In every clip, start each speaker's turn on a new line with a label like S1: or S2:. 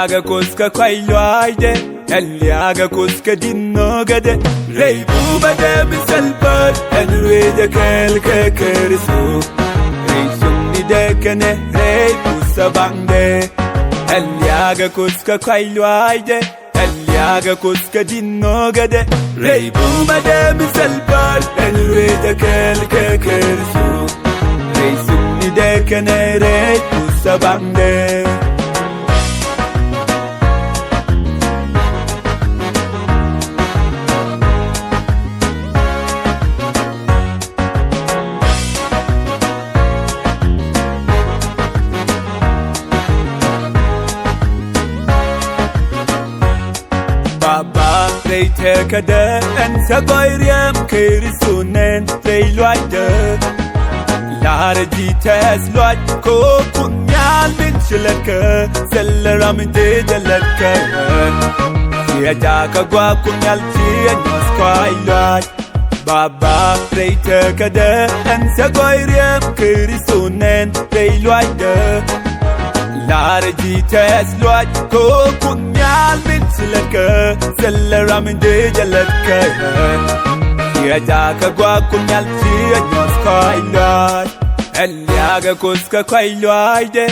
S1: liakä koska clɔaacdɛ liakä koska nhökdɛ rei bubade misalpad rueja kelkekeriso rei sumnidɛ kene rei pusabangdɛ liakä koska clɔaacdɛ liakä koska nhökdɛ rei bubade misalpad rueja kelkekeriso rei sumnidɛ kene rei pusabangdɛ. Baba rei tekɛ ensa goyriem kerisunen rei lɔaac laar jites lɔaac Kuoth Nhial min liakä selleram dejalaka siajaka Kuoth Nhial chianyos lɔaac Baba rei tekɛ ensa goyriem kerisunen rei lɔaac laar jites lɔaac Kuoth Nhial min liakä selleram dejalaka siajaka Kuoth Nhial chianyos lɔaac liakä koska clɔaacdɛ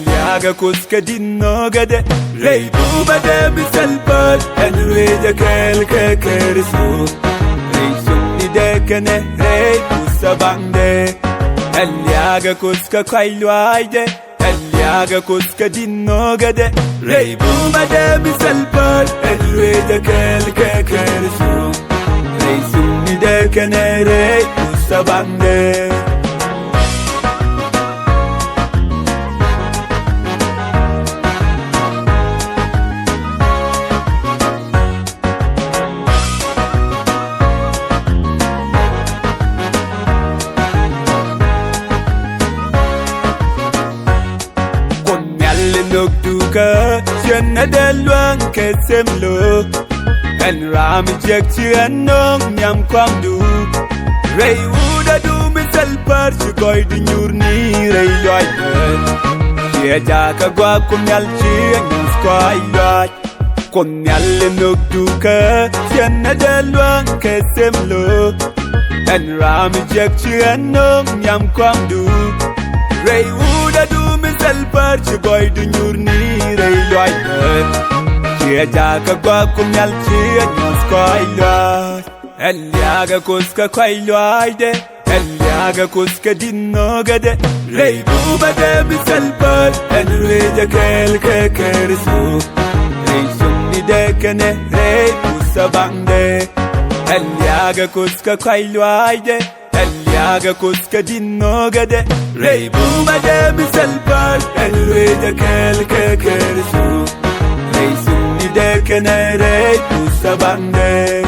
S1: liakä koska nhökdä rei bubade misalpad rueja kelkekeriso rei sumnidä kene rei pusabangdä liakä koska clɔaacdä liakä koska nhökdä rei bubade misalpad rueja kelkekeriso rei sumnidä kene rei pusabangdä. nhökdä nydɛ luang kesemlo en ram jek chianong nyam kwamdu rei uda du misalpar chigoy di nyurni rei lɔaac siajaka Kuoth Nhial chianyos lɔaac nhökdä nydɛ luang kesemlo en ram jek chianong nyam kwamdu rei uda du misalpar chigoy di nyurni rei lɔaac siajaka Kuoth Nhial chianyos lɔaac liakä koska clɔaacdä liakä koska nhökdä rei bubade misalpad rueja kelkekeriso rei sumnidä kene rei pusabangdä liakä koska clɔaacdä liakä koska nhökdä rei bubade misalpad rueja kelkekeriso rei sumnidä kene rei pusabangdä.